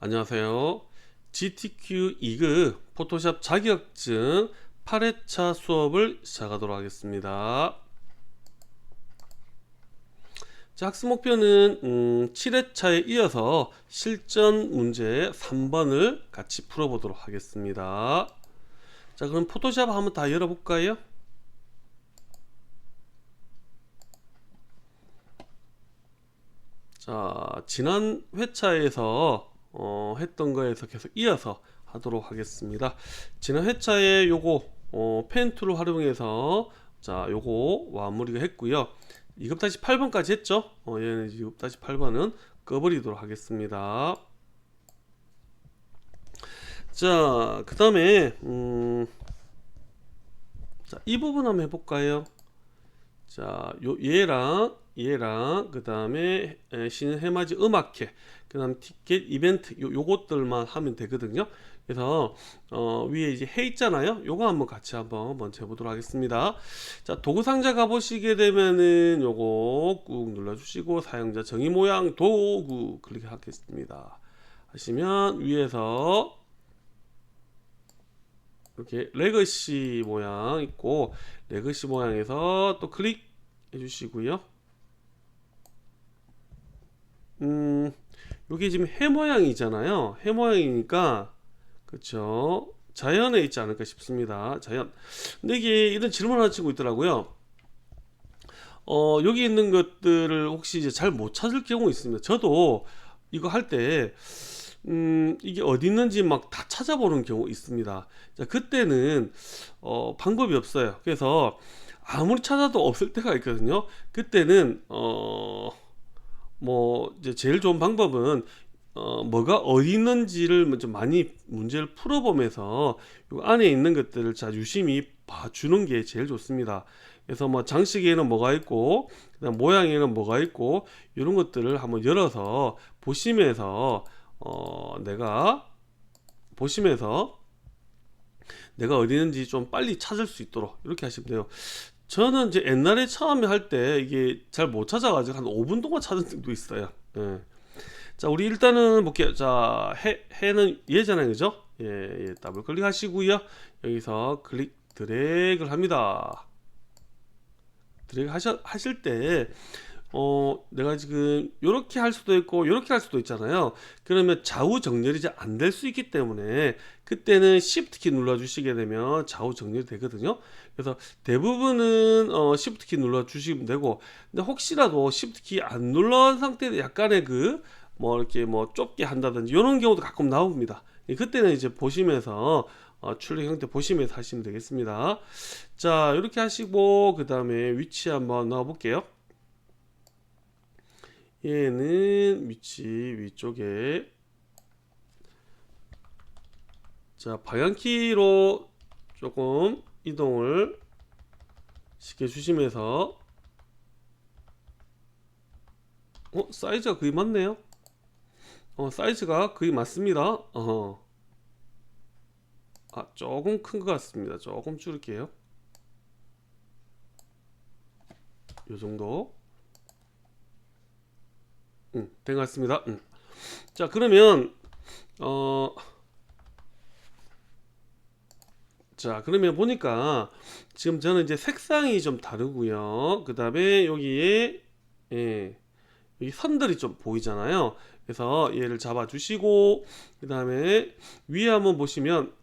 안녕하세요. GTQ 2급 포토샵 자격증 8회차 수업을 시작하도록 하겠습니다. 자, 학습 목표는 7회차에 이어서 실전 문제 3번을 같이 풀어보도록 하겠습니다. 자, 그럼 포토샵 한번 다 열어볼까요? 자, 지난 회차에서 했던 거에서 계속 이어서 하도록 하겠습니다. 지난 회차에 요거 펜 툴을 활용해서 자 요거 마무리가 했고요. 2급-8번까지 했죠. 얘는 2급-8번은 꺼버리도록 하겠습니다. 자, 그 다음에 자, 이 부분 한번 해볼까요? 자, 얘랑 그 다음에 신은 해맞이 음악회, 그 다음 티켓 이벤트 요것들만 하면 되거든요. 그래서 위에 이제 해 있잖아요. 요거 한번 같이 한번 먼저 해보도록 하겠습니다. 자, 도구 상자 가보시게 되면은 요거 꾹 눌러주시고 사용자 정의 모양 도구 클릭하겠습니다. 하시면 위에서 이렇게 레거시 모양 있고, 레거시 모양에서 또 클릭 해주시고요. 여기 지금 해 모양이잖아요. 해 모양이니까 그쵸, 자연에 있지 않을까 싶습니다. 자연. 근데 이게 이런 질문 하나 치고 있더라고요. 여기 있는 것들을 혹시 이제 잘 못 찾을 경우 있습니다. 저도 이거 할 때 이게 어디 있는지 막 다 찾아보는 경우 있습니다. 자, 그때는 방법이 없어요. 그래서 아무리 찾아도 없을 때가 있거든요. 그때는 뭐 이제 제일 좋은 방법은 뭐가 어디 있는지를 좀 많이 문제를 풀어보면서 요 안에 있는 것들을 자 유심히 봐주는 게 제일 좋습니다. 그래서 뭐 장식에는 뭐가 있고, 그다음 모양에는 뭐가 있고, 이런 것들을 한번 열어서 보시면서 내가 보시면서 내가 어디 있는지 좀 빨리 찾을 수 있도록 이렇게 하시면 돼요. 저는 이제 옛날에 처음에 할 때 이게 잘 못 찾아가지고 한 5분 동안 찾은 적도 있어요. 예. 자, 우리 일단은 볼게요. 자, 해는 얘잖아요, 그죠? 예, 더블 클릭하시고요. 여기서 클릭 드래그를 합니다. 드래그 하실 때 내가 지금 이렇게 할 수도 있고 이렇게 할 수도 있잖아요. 그러면 좌우 정렬이 잘 안 될 수 있기 때문에 그때는 Shift 키 눌러 주시게 되면 좌우 정렬이 되거든요. 그래서 대부분은 Shift 키 눌러 주시면 되고, 근데 혹시라도 Shift 키 안 눌러온 상태で약간의 그 뭐 이렇게 뭐 좁게 한다든지 이런 경우도 가끔 나옵니다. 그때는 이제 보시면서 출력 형태 보시면서 하시면 되겠습니다. 자, 이렇게 하시고 그 다음에 위치 한번 넣어 볼게요. 얘는 위치 위쪽에, 자, 방향키로 조금 이동을 시켜주시면서 사이즈가 거의 맞네요. 사이즈가 거의 맞습니다. 조금 큰 것 같습니다. 조금 줄일게요. 요 정도. 된 것 같습니다. 자, 그러면 자, 그러면 보니까 지금 저는 이제 색상이 좀 다르고요. 그 다음에 여기에 여기 선들이 좀 보이잖아요. 그래서 얘를 잡아 주시고 그 다음에 위에 한번 보시면,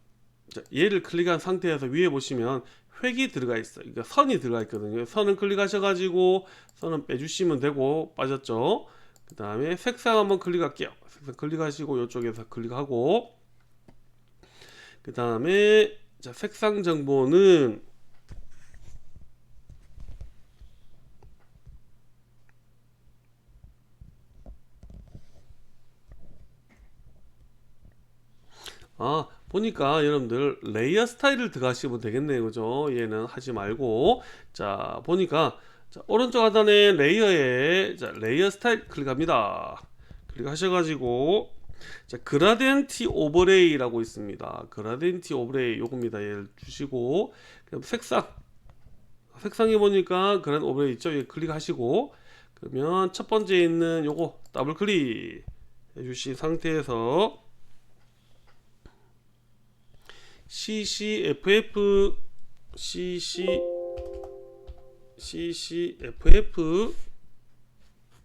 자, 얘를 클릭한 상태에서 위에 보시면 획이 들어가 있어요. 그러니까 선이 들어가 있거든요. 선을 클릭하셔가지고 선은 빼주시면 되고, 빠졌죠. 그 다음에 색상 한번 클릭할게요. 색상 클릭하시고 이쪽에서 클릭하고, 그 다음에 자, 색상 정보는 보니까 여러분들 레이어 스타일을 들어가시면 되겠네요, 그죠? 얘는 하지 말고, 자, 보니까 자, 오른쪽 하단에 레이어에 자, 레이어 스타일 클릭합니다. 클릭하셔가지고 자, 그라덴티 오버레이라고 있습니다. 그라덴티 오버레이 요겁니다. 얘를 주시고, 그럼 색상에 보니까 그란 오버레이 있죠? 얘 클릭하시고, 그러면 첫 번째 있는 요거 더블 클릭 해주신 상태에서 CCFF CCFF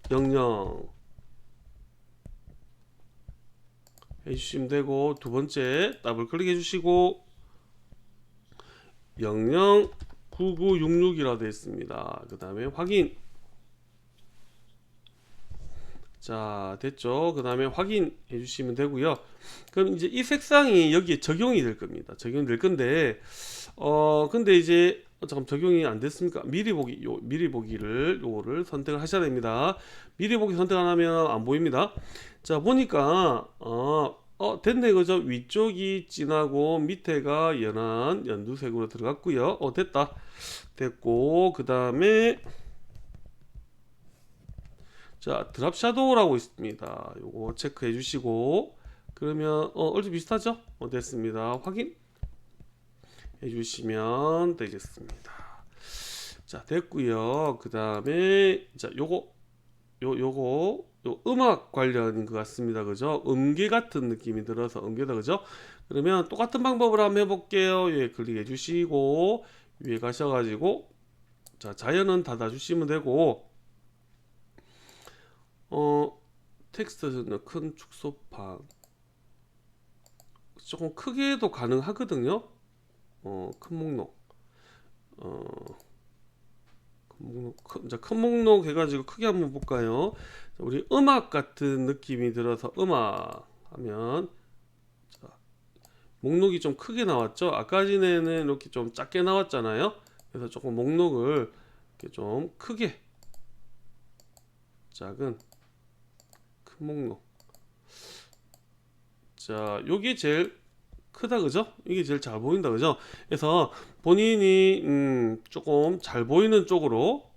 00 해주시면 되고, 두 번째 더블 클릭해 주시고 009966이라고 되어 있습니다. 그 다음에 확인. 자, 됐죠. 그 다음에 확인해 주시면 되고요. 그럼 이제 이 색상이 여기에 적용이 될 겁니다. 적용이 될 건데, 근데 이제 잠깐 적용이 안 됐습니까? 미리 보기, 미리 보기를 요거를 선택을 하셔야 됩니다. 미리 보기 선택 안 하면 안 보입니다. 자, 보니까 됐네, 그죠? 위쪽이 진하고 밑에가 연한 연두색으로 들어갔고요. 됐다. 됐고, 그 다음에 자, 드랍 샤도우라고 있습니다. 요거 체크해 주시고, 그러면 얼추 비슷하죠? 됐습니다. 확인 해 주시면 되겠습니다. 자, 됐고요. 그 다음에 자, 요거 음악 관련인 것 같습니다. 그죠? 음계 같은 느낌이 들어서 음계다. 그죠? 그러면 똑같은 방법을 한번 해볼게요. 예, 클릭해 주시고 위에 가셔가지고 자, 자연은 닫아 주시면 되고, 텍스트는 큰 축소판 조금 크게도 가능하거든요. 큰 목록, 큰 목록 해가지고 크게 한번 볼까요? 우리 음악 같은 느낌이 들어서 음악 하면, 자, 목록이 좀 크게 나왔죠? 아까 전에는 이렇게 좀 작게 나왔잖아요. 그래서 조금 목록을 이렇게 좀 크게, 작은 큰 목록. 자, 요게 제일 크다, 그죠? 이게 제일 잘 보인다, 그죠? 그래서 본인이 조금 잘 보이는 쪽으로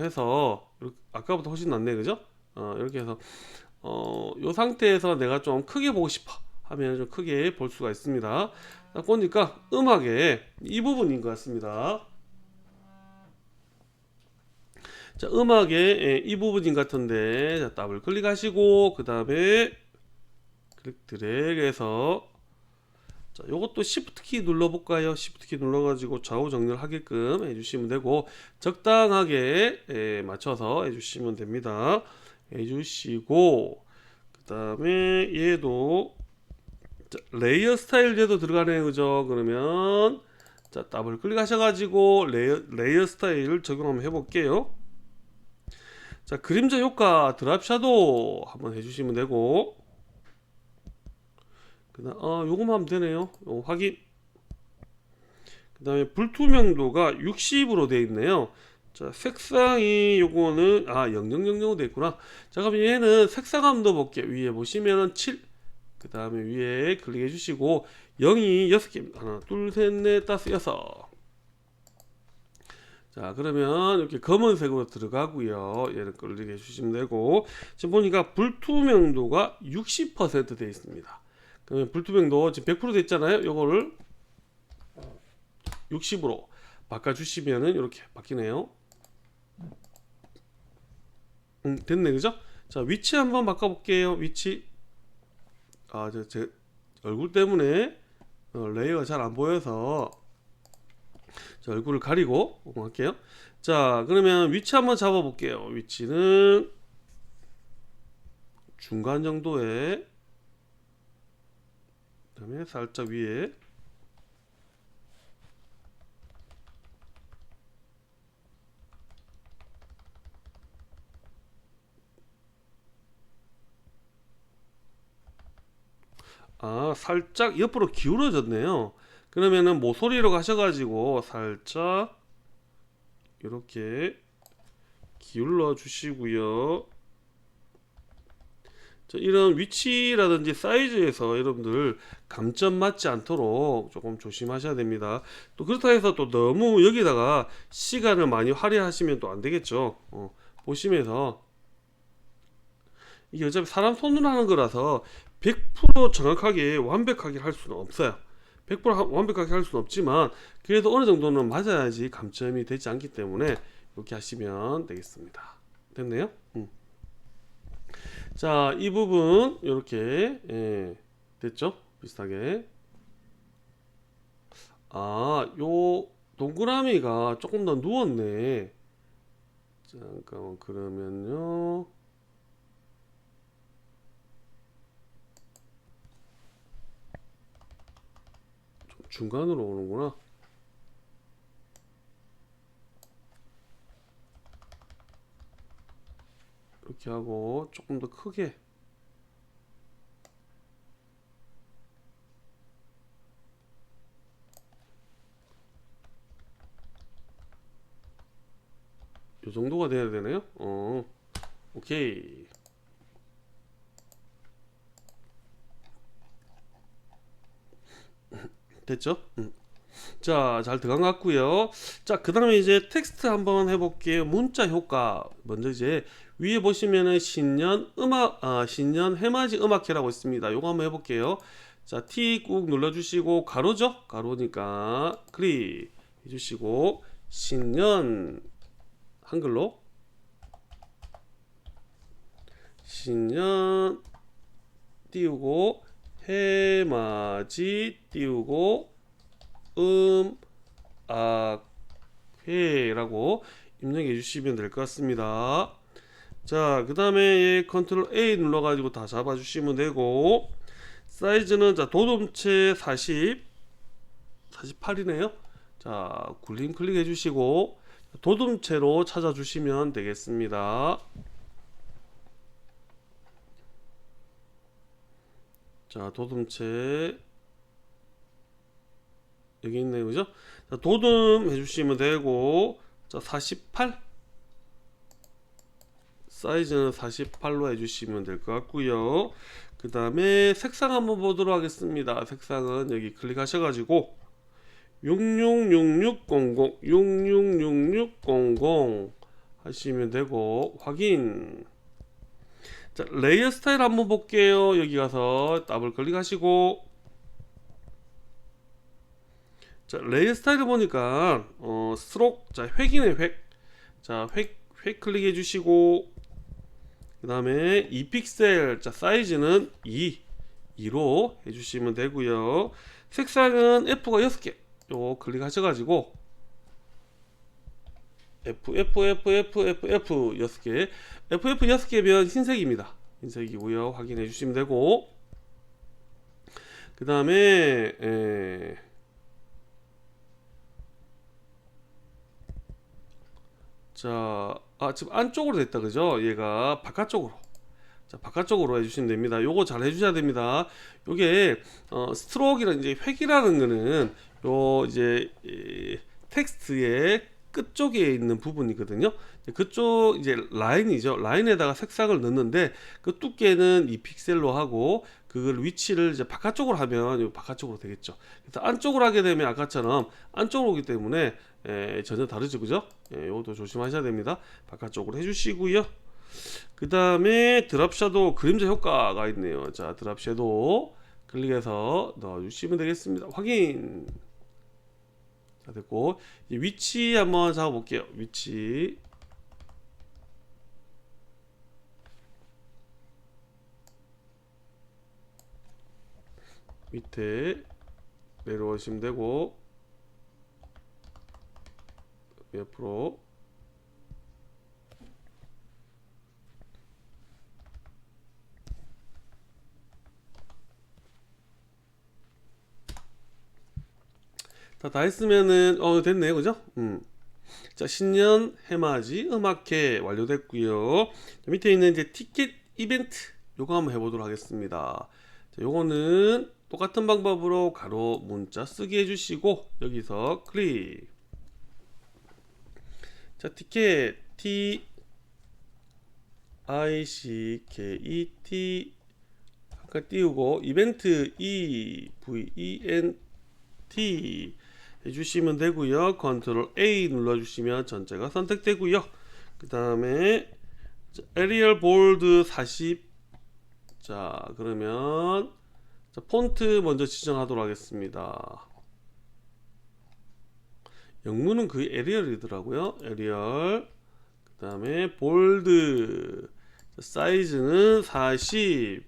해서 아까보다 훨씬 낫네, 그죠? 이렇게 해서 요 상태에서 내가 좀 크게 보고 싶어 하면 좀 크게 볼 수가 있습니다. 딱 보니까 음악의 이 부분인 것 같습니다. 자, 음악의 이 부분인 것 같은데, 자, 더블 클릭하시고 그 다음에 클릭 드래그해서, 자, 요것도 Shift 키 눌러볼까요? Shift 키 눌러가지고 좌우 정렬하게끔 해주시면 되고, 적당하게 맞춰서 해주시면 됩니다. 해주시고, 그 다음에 얘도, 자, 레이어 스타일 얘도 들어가네요, 그죠? 그러면 자, 더블 클릭하셔가지고 레이어 스타일 적용 한번 해볼게요. 자, 그림자 효과 드랍 샤도우 한번 해주시면 되고, 그다음 요거만 하면 되네요. 요거 확인. 그 다음에 불투명도가 60으로 되어 있네요. 자, 색상이 요거는 0000으로 되어 있구나. 자, 그럼 얘는 색상함도 볼게요. 위에 보시면은 7, 그 다음에 위에 클릭해 주시고 0이 6개, 하나 둘 셋 넷 다섯 여섯. 자, 그러면 이렇게 검은색으로 들어가고요. 얘는 클릭해 주시면 되고, 지금 보니까 불투명도가 60% 되어 있습니다. 그러면 불투명도 지금 100% 됐잖아요. 요거를 60으로 바꿔주시면은 이렇게 바뀌네요. 됐네, 그죠? 자, 위치 한번 바꿔볼게요. 위치. 제 얼굴 때문에 레이어가 잘 안 보여서 자, 얼굴을 가리고 할게요. 자, 그러면 위치 한번 잡아볼게요. 위치는 중간 정도에, 그다음에 살짝 위에. 살짝 옆으로 기울어졌네요. 그러면은 모서리로 가셔가지고 살짝 이렇게 기울여 주시고요. 자, 이런 위치라든지 사이즈에서 여러분들 감점 맞지 않도록 조금 조심하셔야 됩니다. 또 그렇다 해서 또 너무 여기다가 시간을 많이 할애하시면 또 안 되겠죠. 보시면서, 이게 어차피 사람 손으로 하는 거라서 100% 정확하게 완벽하게 할 수는 없어요. 100% 완벽하게 할 수는 없지만 그래도 어느 정도는 맞아야지 감점이 되지 않기 때문에 이렇게 하시면 되겠습니다. 됐네요. 자, 이 부분 이렇게 됐죠? 비슷하게. 요 동그라미가 조금 더 누웠네. 잠깐만, 그러면요. 좀 중간으로 오는구나. 이렇게 하고 조금 더 크게. 요 정도가 돼야 되네요. 오케이. 됐죠? 자, 잘 들어간 것 같고요. 자, 그 다음에 이제 텍스트 한번 해볼게요. 문자 효과. 먼저 이제 위에 보시면은 신년 해맞이 음악회라고 있습니다. 요거 한번 해볼게요. 자, T 꾹 눌러주시고, 가로죠? 가로니까 클릭 해주시고, 신년, 한글로, 신년 띄우고, 해맞이 띄우고, 회라고 입력해 주시면 될 것 같습니다. 자, 그 다음에 컨트롤 A 눌러가지고 다 잡아주시면 되고, 사이즈는 자 도둠체 48이네요. 자, 굴림 클릭해 주시고 도둠체로 찾아주시면 되겠습니다. 자, 도둠체 여기 있네요, 그죠? 자, 도둠 해주시면 되고, 자, 48 사이즈는 48로 해주시면 될 것 같고요. 그 다음에 색상 한번 보도록 하겠습니다. 색상은 여기 클릭하셔가지고 666600 666600 하시면 되고, 확인. 자, 레이어 스타일 한번 볼게요. 여기 가서 더블 클릭하시고, 자, 레이어 스타일을 보니까 스트록, 자, 획이네, 획. 자, 획 클릭해 주시고, 그 다음에 2픽셀, 자, 사이즈는 2로 해주시면 되고요. 색상은 F가 6개. 요거 클릭하셔가지고 F 6개. FF 6개면 흰색입니다. 흰색이고요. 확인해 주시면 되고, 그 다음에 자, 지금 안쪽으로 됐다, 그죠? 얘가 바깥쪽으로. 자, 바깥쪽으로 해주시면 됩니다. 요거 잘 해주셔야 됩니다. 요게 스트로크라는 이제 획이라는 거는 요 이제 텍스트의 끝쪽에 있는 부분이거든요. 그쪽 이제 라인이죠. 라인에다가 색상을 넣는데 그 두께는 2픽셀로 하고 그걸 위치를 이제 바깥쪽으로 하면 요 바깥쪽으로 되겠죠. 그래서 안쪽으로 하게 되면 아까처럼 안쪽으로 오기 때문에 전혀 다르죠, 그죠? 요것도 조심하셔야 됩니다. 바깥쪽으로 해주시고요. 그 다음에 드랍 섀도우 그림자 효과가 있네요. 자, 드랍 섀도우 클릭해서 넣어주시면 되겠습니다. 확인. 자, 됐고, 이제 위치 한번 잡아볼게요. 위치. 밑에 내려오시면 되고, 옆으로. 다 했으면은 됐네요, 그죠? 자, 신년 해맞이 음악회 완료됐고요. 밑에 있는 이제 티켓 이벤트 요거 한번 해보도록 하겠습니다. 자, 요거는 똑같은 방법으로 가로 문자 쓰기 해주시고 여기서 클릭. 자, 티켓 T I C K E T 아까 띄우고 이벤트 E V E N T 해주시면 되고요. 컨트롤 A 눌러주시면 전체가 선택되고요. 그 다음에 에리얼 볼드 40. 자, 그러면 자, 폰트 먼저 지정하도록 하겠습니다. 영문은 거의 에리얼이더라고요. 에리얼. 그 다음에 볼드 사이즈는 40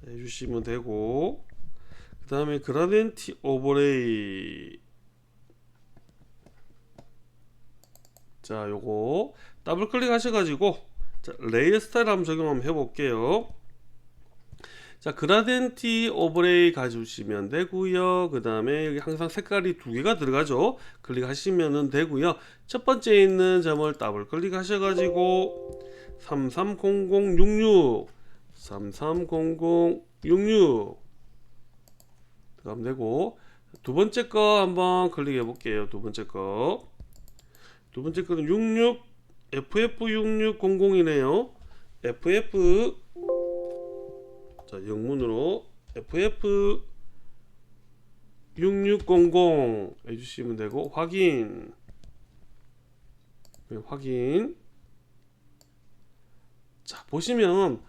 해주시면 되고, 그 다음에 그라덴티 오버레이. 자, 요거 더블 클릭 하셔가지고 자, 레이어 스타일 한번 적용 한번 해볼게요. 자, 그라덴티 오버레이 가주시면 되고요. 그 다음에 여기 항상 색깔이 두 개가 들어가죠. 클릭하시면 되고요. 첫 번째 있는 점을 더블 클릭하셔가지고 330066 330066 들어가면 되고, 두 번째 거 한번 클릭해 볼게요. 두 번째 거. 두 번째 거는 66 FF6600이네요. FF, 자, 영문으로 FF6600 해주시면 되고, 확인. 확인. 자, 보시면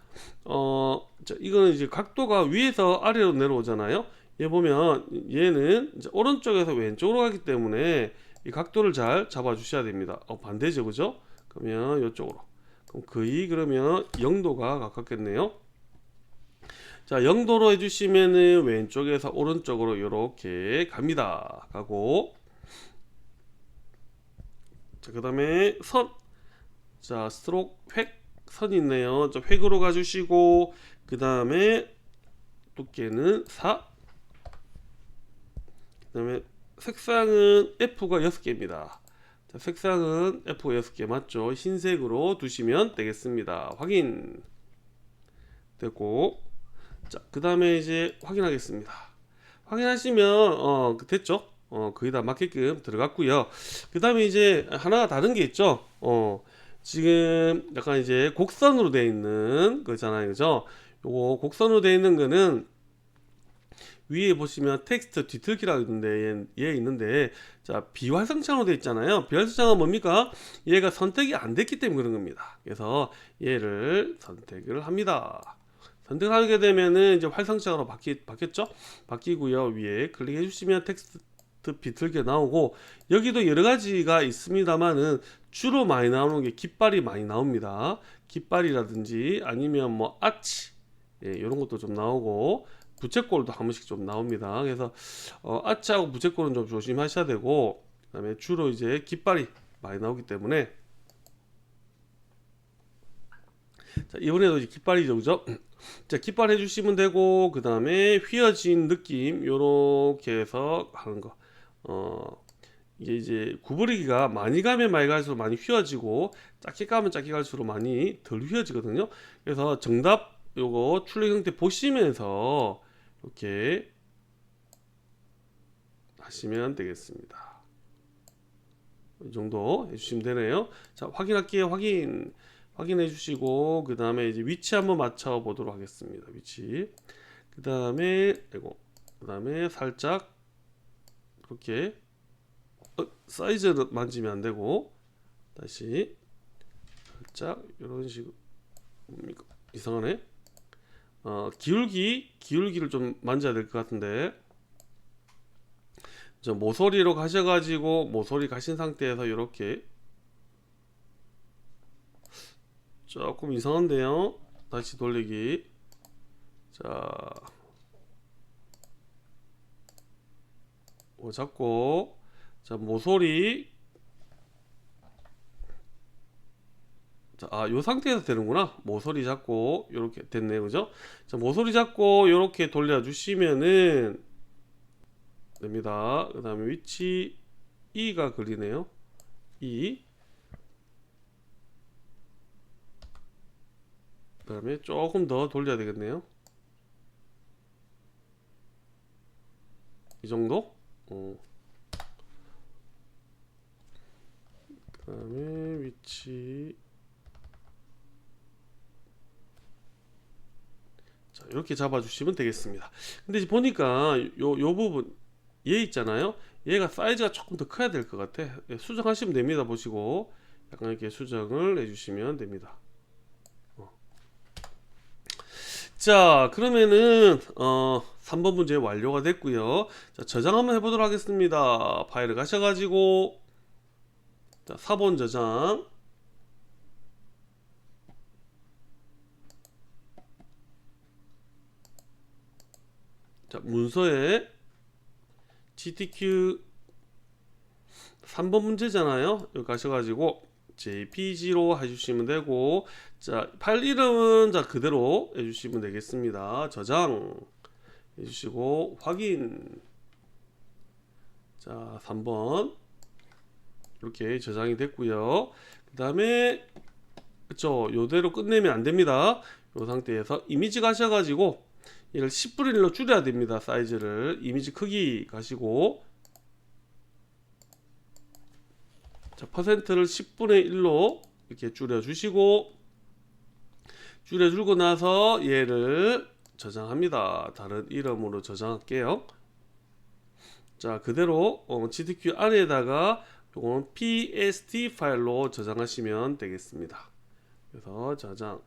자, 이거는 이제 각도가 위에서 아래로 내려오잖아요. 얘 보면 얘는 이제 오른쪽에서 왼쪽으로 가기 때문에 이 각도를 잘 잡아 주셔야 됩니다. 반대죠, 그죠? 그러면 이쪽으로. 그럼 거의 그러면 0도가 가깝겠네요. 자, 0도로 해주시면은 왼쪽에서 오른쪽으로 이렇게 갑니다. 가고, 자, 그 다음에 선. 자, 스트로크 획 선이 있네요. 자, 획으로 가주시고, 그 다음에 두께는 4. 그 다음에 색상은 F가 6개입니다. 자, 색상은 F가 6개 맞죠? 흰색으로 두시면 되겠습니다. 확인 되고, 자, 그 다음에 이제 확인하겠습니다. 확인하시면 됐죠? 거의 다 맞게끔 들어갔고요. 그 다음에 이제 하나가 다른 게 있죠. 지금 약간 이제 곡선으로 되어 있는 거잖아요, 그죠? 요거 곡선으로 되어 있는 거는 위에 보시면 텍스트 뒤틀기라고 있는데, 얘 있는데, 자, 비활성창으로 되어 있잖아요. 비활성창은 뭡니까? 얘가 선택이 안 됐기 때문에 그런 겁니다. 그래서 얘를 선택을 합니다. 선택을 하게 되면은 이제 활성창으로 바뀌었죠? 바뀌고요. 위에 클릭해 주시면 텍스트 비틀게 나오고, 여기도 여러 가지가 있습니다만은 주로 많이 나오는 게 깃발이 많이 나옵니다. 깃발이라든지 아니면 뭐 아치, 예, 이런 것도 좀 나오고, 부채꼴도 한 번씩 좀 나옵니다. 그래서 아치하고 부채꼴은 좀 조심하셔야 되고, 그다음에 주로 이제 깃발이 많이 나오기 때문에, 자, 이번에도 이제 깃발이죠, 그죠? 자, 깃발 해주시면 되고, 그 다음에 휘어진 느낌 요렇게 해서 하는 거. 이게 이제 구부리기가 많이 가면 많이 갈수록 많이 휘어지고, 작게 가면 작게 갈수록 많이 덜 휘어지거든요. 그래서 정답 요거 출력 형태 보시면서 이렇게 하시면 되겠습니다. 이 정도 해주시면 되네요. 자, 확인할게요. 확인해 주시고, 그 다음에 이제 위치 한번 맞춰 보도록 하겠습니다. 위치. 그 다음에 살짝 이렇게 사이즈를 만지면 안 되고, 다시 살짝 이런 식으로. 뭡니까? 이상하네. 기울기를 좀 만져야 될 것 같은데, 저 모서리로 가셔가지고 모서리 가신 상태에서 이렇게 조금 이상한데요. 다시 돌리기. 자, 잡고, 자, 모서리. 자, 요 상태에서 되는구나. 모서리 잡고 이렇게 됐네요, 그죠? 자, 모서리 잡고 이렇게 돌려주시면은 됩니다. 그 다음에 위치 E가 걸리네요. E. 그 다음에 조금 더 돌려야 되겠네요. 이 정도? 그 다음에 위치. 자, 이렇게 잡아주시면 되겠습니다. 근데 이제 보니까 요 부분 얘 있잖아요. 얘가 사이즈가 조금 더 커야 될 것 같아. 예, 수정하시면 됩니다. 보시고 약간 이렇게 수정을 해주시면 됩니다. 자, 그러면은 3번 문제 완료가 됐고요. 자, 저장 한번 해보도록 하겠습니다. 파일을 가셔가지고, 자, 4번 저장. 자, 문서에 GTQ 3번 문제잖아요. 여기 가셔가지고 JPG로 해주시면 되고, 자, 파일 이름은 자 그대로 해주시면 되겠습니다. 저장 해주시고 확인. 자, 3번 이렇게 저장이 됐고요. 그 다음에 그쵸, 요대로 끝내면 안 됩니다. 요 상태에서 이미지 가셔가지고 얘를 10분의 1로 줄여야 됩니다. 사이즈를 이미지 크기 가시고, 자, 퍼센트를 10분의 1로 이렇게 줄여주시고, 줄여주고 나서 얘를 저장합니다. 다른 이름으로 저장할게요. 자, 그대로 GTQ 안에다가 요거는 PST 파일로 저장하시면 되겠습니다. 그래서 저장.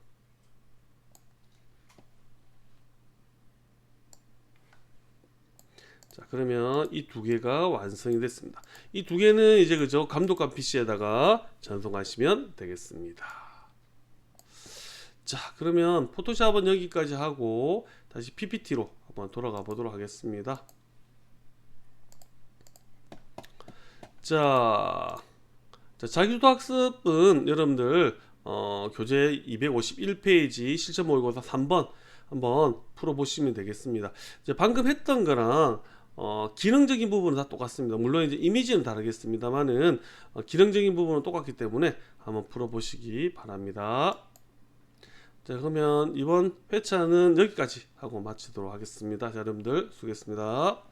자, 그러면 이 두 개가 완성이 됐습니다. 이 두 개는 이제 그죠, 감독관 PC에다가 전송하시면 되겠습니다. 자, 그러면 포토샵은 여기까지 하고 다시 PPT로 한번 돌아가 보도록 하겠습니다. 자, 자기주도 학습은 여러분들 교재 251페이지 실전 모의고사 3번 한번 풀어보시면 되겠습니다. 이제 방금 했던 거랑 기능적인 부분은 다 똑같습니다. 물론 이제 이미지는 다르겠습니다만은 기능적인 부분은 똑같기 때문에 한번 풀어보시기 바랍니다. 자, 그러면 이번 회차는 여기까지 하고 마치도록 하겠습니다. 자, 여러분들 수고했습니다.